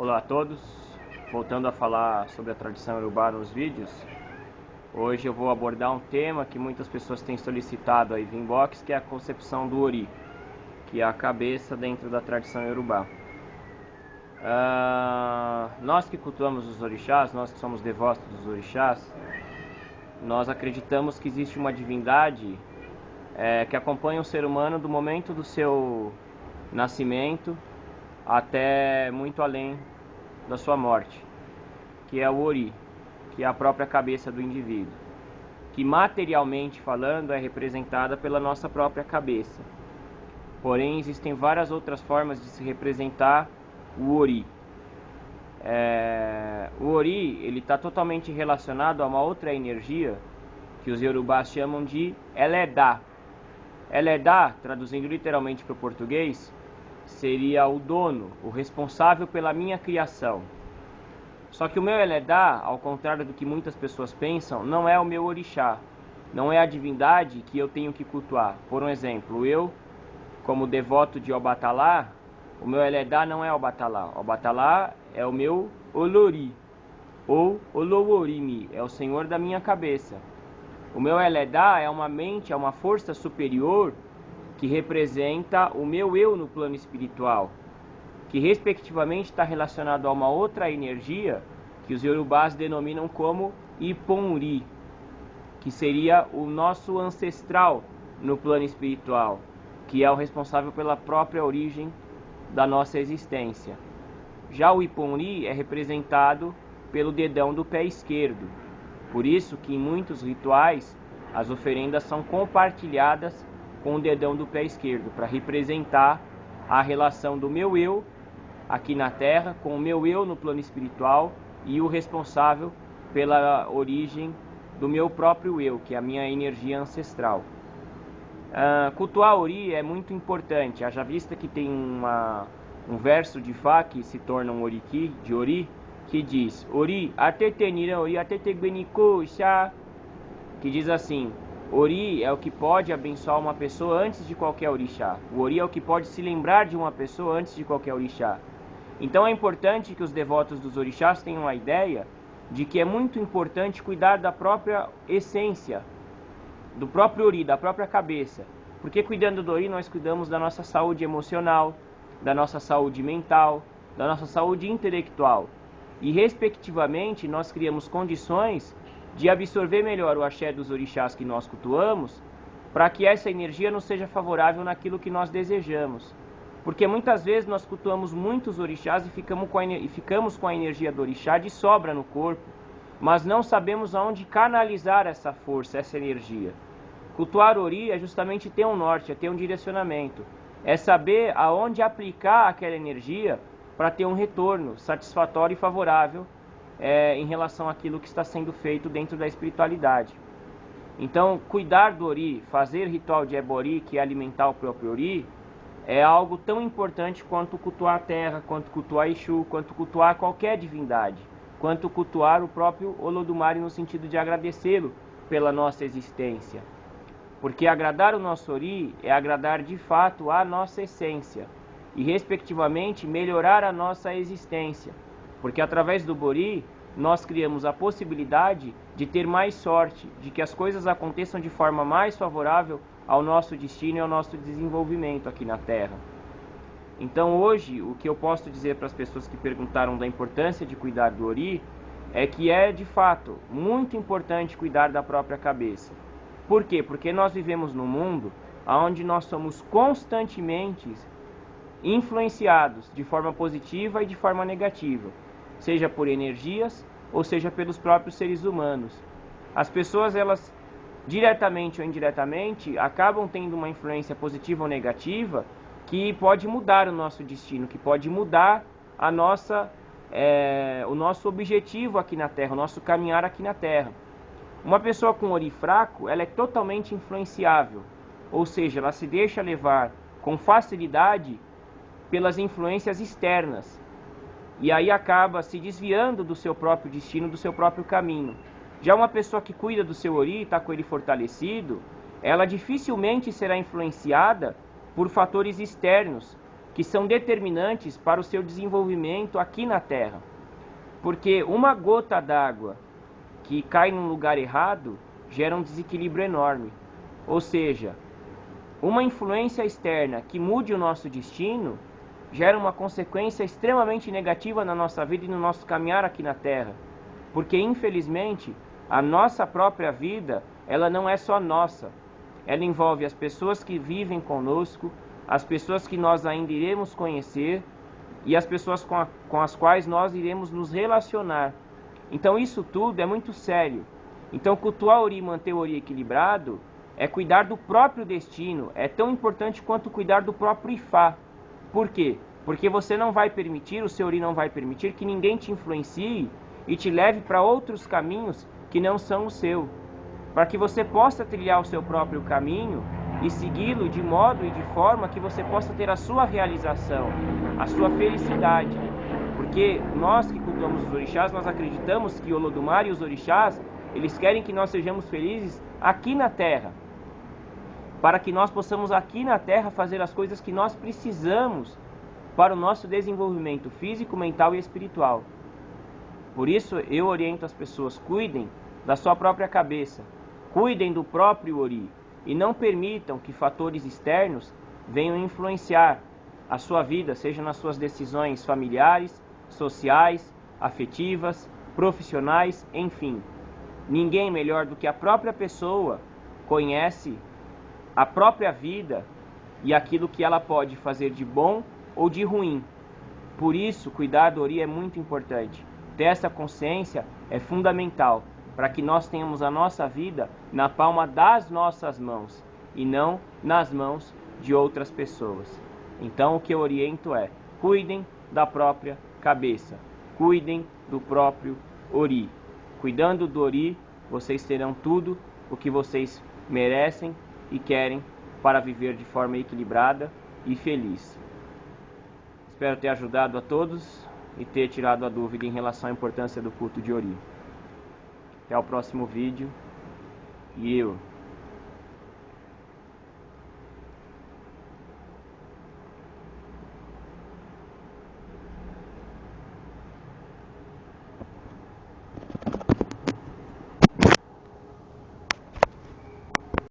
Olá a todos, voltando a falar sobre a tradição iorubá nos vídeos. Hoje eu vou abordar um tema que muitas pessoas têm solicitado aí via inbox, que é a concepção do Ori, que é a cabeça dentro da tradição iorubá. Nós que cultuamos os orixás, nós que somos devotos dos orixás, nós acreditamos que existe uma divindade que acompanha o ser humano do momento do seu nascimento até muito além da sua morte, que é o Ori, que é a própria cabeça do indivíduo, que materialmente falando é representada pela nossa própria cabeça. Porém, existem várias outras formas de se representar o Ori. O Ori ele está totalmente relacionado a uma outra energia que os iorubás chamam de Eledá. Eledá, traduzindo literalmente para o português, seria o dono, o responsável pela minha criação. Só que o meu Eledá, ao contrário do que muitas pessoas pensam, não é o meu orixá, não é a divindade que eu tenho que cultuar. Por um exemplo, eu, como devoto de Obatalá, o meu Eledá não é Obatalá. Obatalá é o meu Olori, ou Oloworimi, é o senhor da minha cabeça. O meu Eledá é uma mente, é uma força superior que representa o meu eu no plano espiritual, que respectivamente está relacionado a uma outra energia que os iorubás denominam como Iponri, que seria o nosso ancestral no plano espiritual, que é o responsável pela própria origem da nossa existência. Já o Iponri é representado pelo dedão do pé esquerdo, por isso que em muitos rituais as oferendas são compartilhadas com o dedão do pé esquerdo, para representar a relação do meu eu aqui na Terra com o meu eu no plano espiritual e o responsável pela origem do meu próprio eu, que é a minha energia ancestral. Cultuar Ori é muito importante, haja vista que tem um verso de Fá que se torna um Oriki, de Ori, que diz Ori atetenira Ori atetegbeniko Xá, que diz assim: Ori é o que pode abençoar uma pessoa antes de qualquer orixá. O Ori é o que pode se lembrar de uma pessoa antes de qualquer orixá. Então é importante que os devotos dos orixás tenham a ideia de que é muito importante cuidar da própria essência, do próprio Ori, da própria cabeça. Porque cuidando do Ori nós cuidamos da nossa saúde emocional, da nossa saúde mental, da nossa saúde intelectual. E respectivamente nós criamos condições de absorver melhor o axé dos orixás que nós cultuamos, para que essa energia nos seja favorável naquilo que nós desejamos. Porque muitas vezes nós cultuamos muitos orixás e ficamos com a energia do orixá de sobra no corpo, mas não sabemos aonde canalizar essa força, essa energia. Cultuar Ori é justamente ter um norte, é ter um direcionamento, é saber aonde aplicar aquela energia para ter um retorno satisfatório e favorável em relação àquilo que está sendo feito dentro da espiritualidade. Então, cuidar do Ori, fazer ritual de Ebori, que é alimentar o próprio Ori, é algo tão importante quanto cultuar a terra, quanto cultuar Exu, quanto cultuar qualquer divindade, quanto cultuar o próprio Olodumare no sentido de agradecê-lo pela nossa existência. Porque agradar o nosso Ori é agradar de fato a nossa essência e, respectivamente, melhorar a nossa existência. Porque através do Bori, nós criamos a possibilidade de ter mais sorte, de que as coisas aconteçam de forma mais favorável ao nosso destino e ao nosso desenvolvimento aqui na Terra. Então hoje, o que eu posso dizer para as pessoas que perguntaram da importância de cuidar do Ori, é que é de fato muito importante cuidar da própria cabeça. Por quê? Porque nós vivemos num mundo onde nós somos constantemente influenciados de forma positiva e de forma negativa, seja por energias ou seja pelos próprios seres humanos. As pessoas, elas diretamente ou indiretamente acabam tendo uma influência positiva ou negativa que pode mudar o nosso destino, que pode mudar a o nosso objetivo aqui na Terra, o nosso caminhar aqui na Terra. Uma pessoa com Ori fraco, ela é totalmente influenciável, ou seja, ela se deixa levar com facilidade pelas influências externas, e aí acaba se desviando do seu próprio destino, do seu próprio caminho. Já uma pessoa que cuida do seu Ori, está com ele fortalecido, ela dificilmente será influenciada por fatores externos que são determinantes para o seu desenvolvimento aqui na Terra. Porque uma gota d'água que cai num lugar errado gera um desequilíbrio enorme. Ou seja, uma influência externa que mude o nosso destino gera uma consequência extremamente negativa na nossa vida e no nosso caminhar aqui na Terra. Porque, infelizmente, a nossa própria vida, ela não é só nossa. Ela envolve as pessoas que vivem conosco, as pessoas que nós ainda iremos conhecer e as pessoas com as quais nós iremos nos relacionar. Então isso tudo é muito sério. Então cultuar Ori e manter o Ori equilibrado é cuidar do próprio destino. É tão importante quanto cuidar do próprio Ifá. Por quê? Porque você não vai permitir, o seu Ori não vai permitir que ninguém te influencie e te leve para outros caminhos que não são o seu. Para que você possa trilhar o seu próprio caminho e segui-lo de modo e de forma que você possa ter a sua realização, a sua felicidade. Porque nós que cultuamos os orixás, nós acreditamos que Olodumare e os orixás, eles querem que nós sejamos felizes aqui na Terra. Para que nós possamos aqui na Terra fazer as coisas que nós precisamos para o nosso desenvolvimento físico, mental e espiritual. Por isso eu oriento as pessoas, cuidem da sua própria cabeça, cuidem do próprio Ori e não permitam que fatores externos venham influenciar a sua vida, seja nas suas decisões familiares, sociais, afetivas, profissionais, enfim. Ninguém melhor do que a própria pessoa conhece a própria vida e aquilo que ela pode fazer de bom ou de ruim. Por isso, cuidar do Ori é muito importante. Ter essa consciência é fundamental para que nós tenhamos a nossa vida na palma das nossas mãos e não nas mãos de outras pessoas. Então o que eu oriento é: cuidem da própria cabeça, cuidem do próprio Ori. Cuidando do Ori, vocês terão tudo o que vocês merecem e querem para viver de forma equilibrada e feliz. Espero ter ajudado a todos e ter tirado a dúvida em relação à importância do culto de Ori. Até o próximo vídeo. E eu